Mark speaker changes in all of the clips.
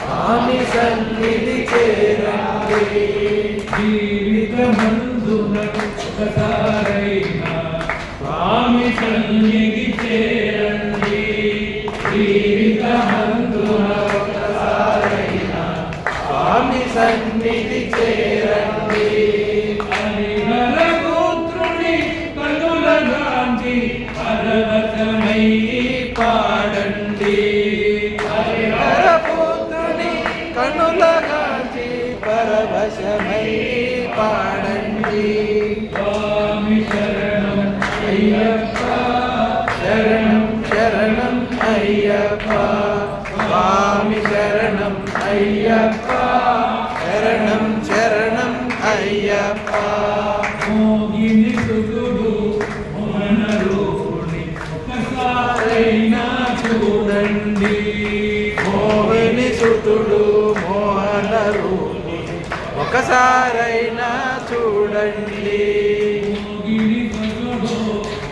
Speaker 1: స్వామి సన్నిధి చేరండి జీవితమందున ఒకసారైనా స్వామి సన్నిధి చేరండి జీవితమందున ఒకసారైనా స్వామి సన్నిధి చేరండి హరిహర పుత్రుని కనులగాంచి పరవశమై పాడండి హరిహర పుత్రుని కనులగాంచి పరవశమై పాడండి స్వామి శరణం అయ్యప్ప శరణం శరణం అయ్యప్ప స్వామి శరణం అయ్యప్ప శరణం శరణం అయ్యప్ప మోహిని సుతుడు మోహన రూపుని ఒకసారైనా చూడండి మోహిని సుతుడు మోహన రూపుని ఒకసారైనా చూడండి మోహిని సుతుడు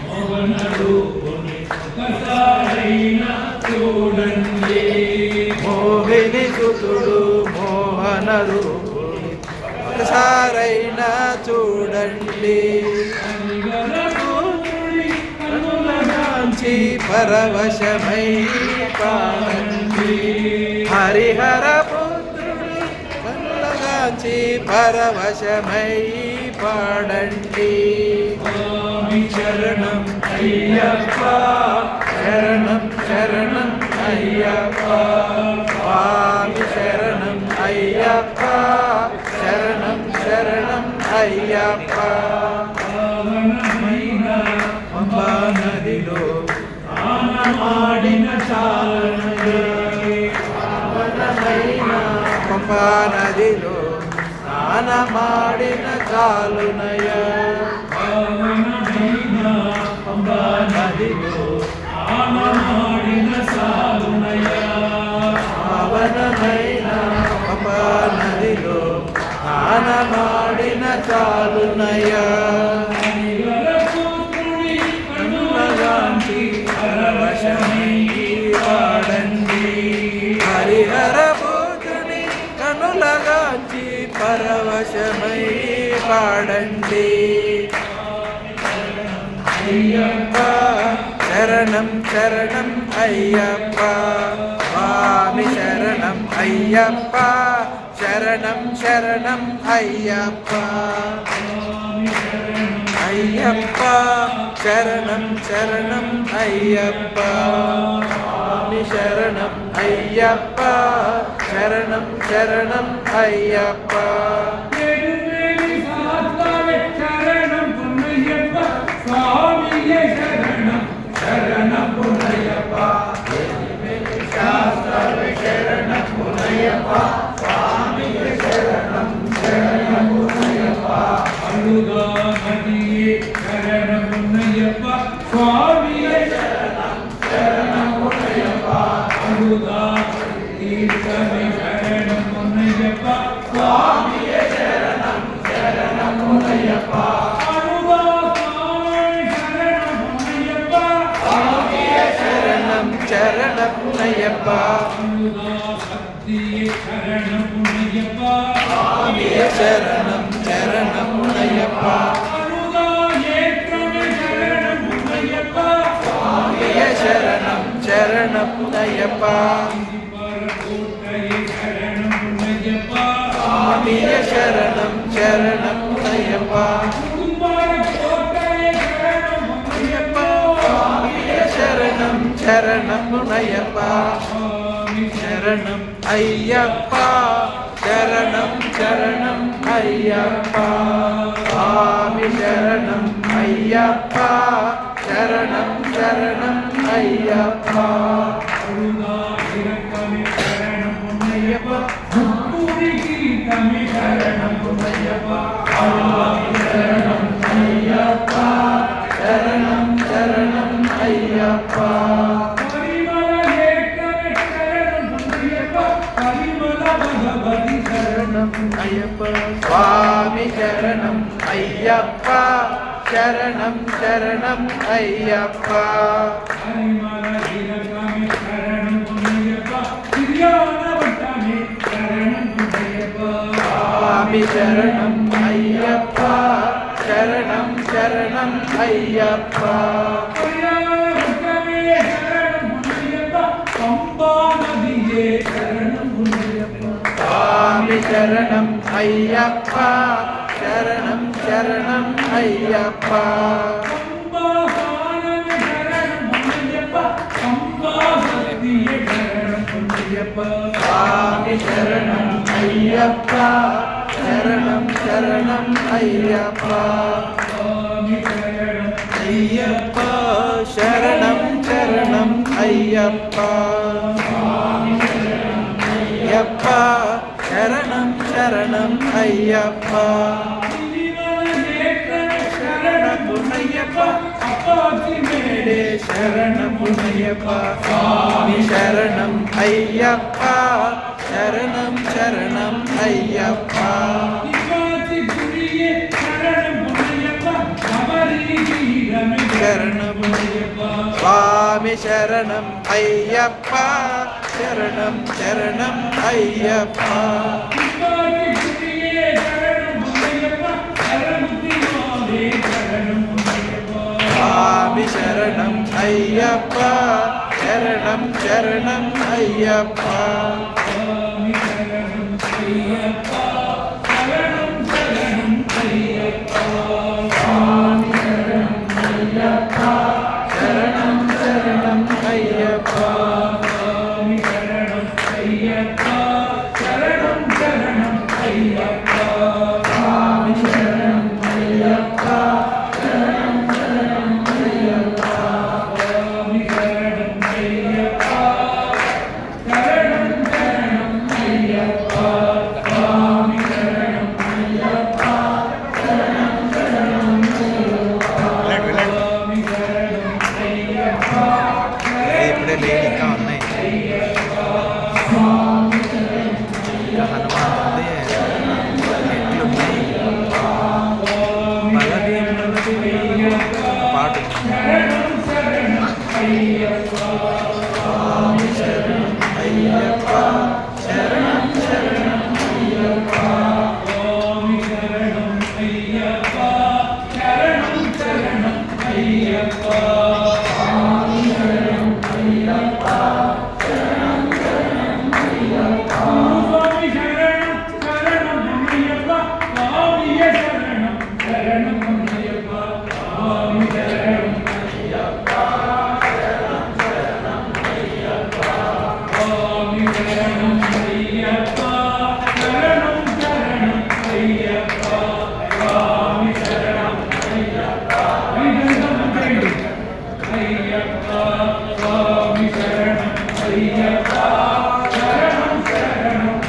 Speaker 1: మోహన రూపుని ఒకసారైనా చూడండి మోహిని సుతుడు మోహన రూపుని ఒకసారైనా చూడండి కనులగాంచి పరవశమై పాడండి హరిహర పుత్రుని కనులగాంచి పరవశమై పాడండి స్వామి శరణం అయ్యప్ప శరణం శరణం అయ్యప్ప స్వామి శరణం అయ్యప్ప శరణం శరణం అయ్యప్ప పావనమైన పంబా నదిలో స్నానమాడిన చాలునయే పావనమైన పంబా నదిలో స్నానమాడిన చాలునయ పావనమైన పంబా నదిలో స్నానమాడిన చాలునయ పావనమైన పంబా నదిలో స్నానమాడిన చాలునయ కనులగాంచి పరవశమై పాడండి హరిహర పుత్రుని కనులగాంచి పరవశమై పాడండి అయ్యప్ప శరణం శరణం అయ్యప్ప స్వామి శరణం అయ్యప్ప శరణం శరణం అయ్యప్ప అయ్యప్ప శరణం శరణం అయ్యప్ప స్వామి శరణం అయ్యప్ప శరణం శరణం అయ్యప్ప శరణం పునయ్యప్ప స్వామియే శరణం శరణం పునయ్యప్ప శాస్త్రవే శరణం పునయ్యప్ప స్వామియే శరణం శరణం పునయ్యప్ప అడుగా నదియే శరణం పునయ్యప్ప స్వామియే శరణం శరణం పునయ్యప్ప అడుగా తీర్థమే శరణం పునయ్యప్ప స్వామియే శరణం శరణం పునయ్యప్ప శరణం పునయ్యప్ప స్వామియే శరణం శరణం పునయ్యప్ప స్వామియే శరణం శరణం పునయ్యప్ప స్వామియే శరణం శరణం పునయ్యప్ప శరణం శరణం పునయ్యప్ప శరణం అయ్యప్ప శరణం శరణం అయ్యప్ప స్వామి శరణం అయ్యప్ప శరణం శరణం అయ్యప్ప శరణం పునయ్యప్ప శరణం పునయ్యప్ప శరణం అయ్యప్ప శరణం శరణం అయ్యప్ప శరణం అయ్యప్ప స్వామి శరణం అయ్యప్ప ശരണം ശരണം അയ്യപ്പ സ്വാമി ശരണം അയ്യപ്പ ശരണം ശരണം അയ്യപ്പ സ്വാമി ശരണം അയ്യപ്പ ശരണം ശരണം അയ്യപ്പ സ്വാമി ശരണം അയ്യപ്പ ശരണം ശരണം അയ്യപ്പ അയ്യപ്പ ശരണം ശരണം അയ്യപ്പ അയ്യപ്പ ശരണം ശരണം അയ്യപ്പ ശരണമുനയ്യപ്പ ശരണമുനയ്യപ്പ സ്വാമി ശരണം അയ്യപ്പ ശരണം ശരണം അയ്യപ്പ സ്വാമി ശരണം അയ്യപ്പ ശരണം ശരണം അയ്യപ്പ സ്വാമി ശരണം അയ്യപ്പ ശരണം ശരണം അയ്യപ്പ ശരണം ശരണം അയ്യപ്പ ശരണം ശരണം അയ്യപ്പ സ്വാമി ശരണം അയ്യപ്പ ശരണം ശരണം അയ്യപ്പ സ്വാമി ശരണം അയ്യപ്പ ശരണം ശരണം അയ്യപ്പ സ്വാമി ശരണം അയ്യപ്പ ശരണം ശരണം
Speaker 2: ఇప్పుడే లేని ఇంకా ఉన్నాయి ఇంకా హనుమాన్ ఉంది ఎట్లు ఉన్నాయి బలది పాట
Speaker 1: స్వామి శరణం అయ్యప్ప శరణం శరణం అయ్యప్ప స్వామి శరణం అయ్యప్ప శరణం శరణం అయ్యప్ప స్వామి శరణం అయ్యప్ప శరణం శరణం అయ్యప్ప స్వామి శరణం శరణం అయ్యప్ప స్వామి శరణం శరణం అయ్యప్ప స్వామి శరణం అయ్యప్ప శరణం శరణం అయ్యప్ప స్వామి శరణం అయ్యప్ప శరణం శరణం అయ్యప్ప స్వామి శరణం అయ్యప్ప అయ్యప్ప స్వామి శరణం అయ్యప్ప శరణం శరణం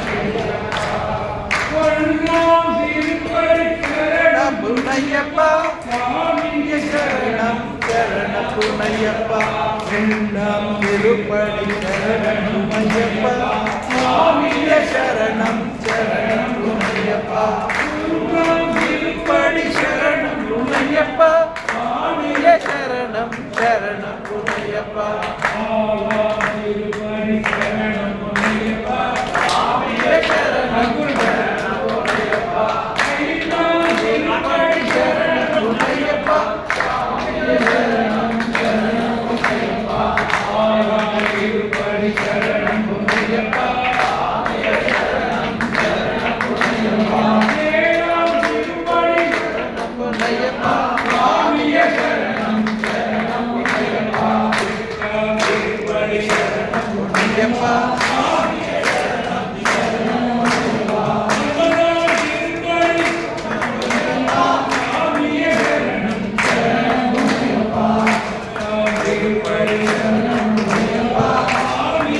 Speaker 1: శరణమునయ్యప్ప స్వామి శరణం శరణమునయ్యప్ప రెండాం తిరుపడి శరణమునయ్యప్ప స్వామి శరణం శరణమునయ్యప్ప రెండాం తిరుపడి శరణమునయ్యప్ప స్వామి శరణం శరణమునయ్యప్ప తిరుపడి శరణమునయ్యప్ప స్వామి శరణం శరణమునయ్యప్ప తిరుపడి శరణమునయ్యప్ప స్వామి శరణం శరణమునయ్యప్ప తిరుపడి శరణమునయ్యప్ప స్వామి శరణం శరణమునయ్యప్ప తిరుపడి శరణమునయ్యప్ప స్వామి శరణం శరణమునయ్యప్ప తిరుపడి శరణమునయ్యప్ప స్వామి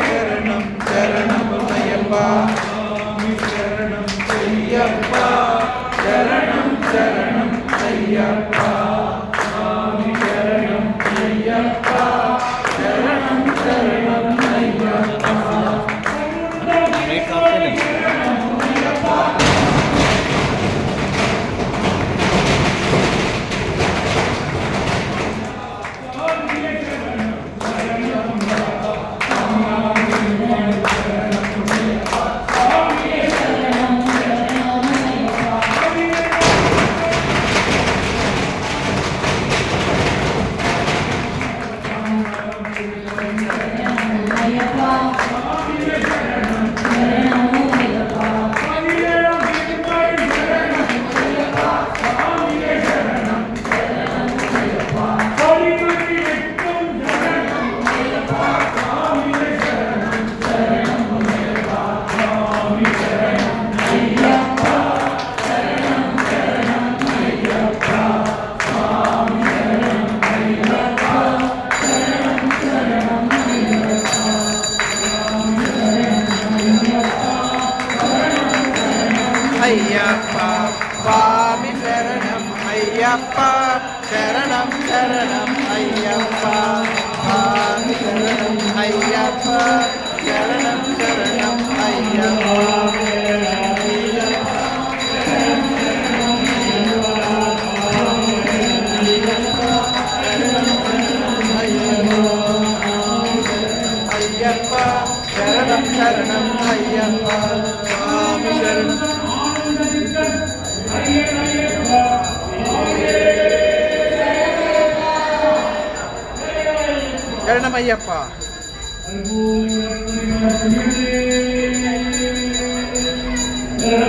Speaker 1: శరణం శరణమునయ్యప్ప శరణం అయ్యప్ప శరణం శరణం అయ్యప్ప స్వామి శరణం అయ్యప్ప శరణం శరణం Ayyappa
Speaker 2: Take off film.
Speaker 1: Ayyappa స్వామి శరణం అయ్యప్ప శరణం శరణం అయ్యప్ప స్వామి శరణం అయ్యప్ప శరణం శరణం అయ్యప్ప శరణం శరణం అయ్యప్ప స్వామి శరణం శరణమయ్యప్ప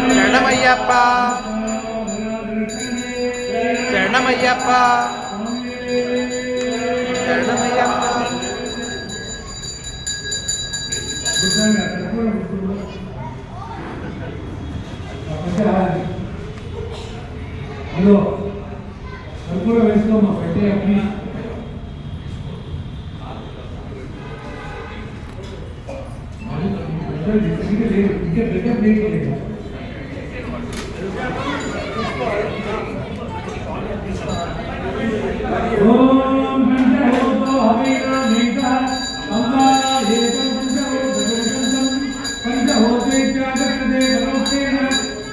Speaker 1: శరణమయ్యప్ప శరణమయ్యప్ప శరణమయ్యప్ప
Speaker 3: హలో కర్పూర వేసుకోమా పెట్టే ప్లీజ్ ఓం పంచభూతో హవేన మేఘ అంబా ఏకం పంచభూతే చాగతే పరోక్షేణ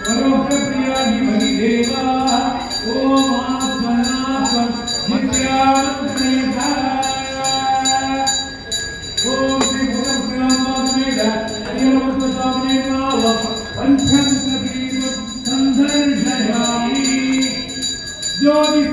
Speaker 3: పరోక్ష ప్రియాని భగి దేవా ఓం ఆత్మనాత్మ నిత్యానంద ఓం శ్రీ భగవద్గీత అయ్యవత్వసామనే మావ పంచం కీర్తన సందర్శయామి జ్యోతి